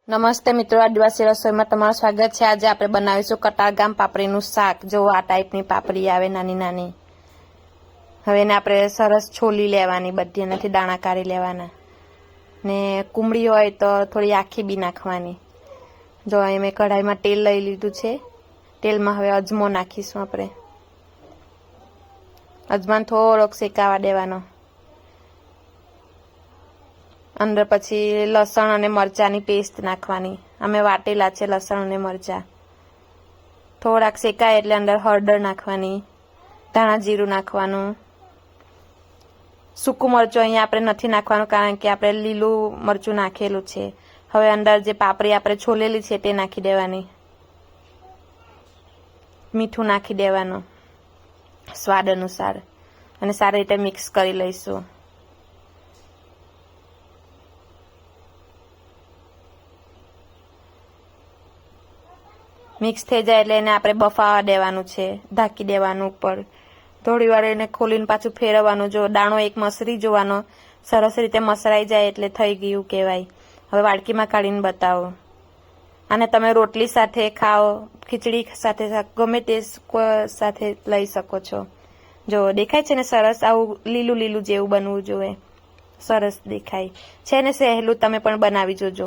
નમસ્તે મિત્રો, આદિવાસી રસોઈમાં તમારું સ્વાગત છે। આજે આપણે બનાવીશું કટારગામ પાપડીનું શાક। જો આ ટાઈપની પાપડી આવે નાની નાની। હવે એને આપણે સરસ છોલી લેવાની, બધી એનાથી દાણા કાઢી લેવાના ને કુમળી હોય તો થોડી આખી બી નાખવાની। જો અહીં મેં કઢાઈમાં તેલ લઈ લીધું છે। તેલમાં હવે અજમો નાખીશું આપણે। અજમાને થોડોક શેકાવા દેવાનો। અંદર પછી લસણ અને મરચાની પેસ્ટ નાખવાની। અમે વાટેલા છે લસણ અને મરચા। થોડાક શેકાય એટલે અંદર હળદર નાખવાની, ધાણા જીરું નાખવાનું। સૂકું મરચું અહીંયા આપણે નથી નાખવાનું કારણ કે આપણે લીલું મરચું નાખેલું છે। હવે અંદર જે પાપડી આપણે છોલેલી છે તે નાખી દેવાની। મીઠું નાખી દેવાનું સ્વાદ અનુસાર અને સારી રીતે મિક્સ કરી લઈશું। મિક્સ થઈ જાય એટલે એને આપણે બફાવા દેવાનું છે, ઢાંકી દેવાનું ઉપર। થોડી વાર એને ખોલીને પાછું ફેરવવાનું। જો દાણો એક મસરી જોવાનો, સરસ રીતે મસરાઈ જાય એટલે થઈ ગયું કહેવાય। હવે વાડકીમાં કાઢીને બતાવો। આને તમે રોટલી સાથે ખાઓ, ખીચડી સાથે, ગમે તે સાથે લઈ શકો છો। જો દેખાય છે ને સરસ, આવું લીલું લીલું જેવું બનવું જોઈએ, સરસ દેખાય છે ને। સહેલું, તમે પણ બનાવી જોજો।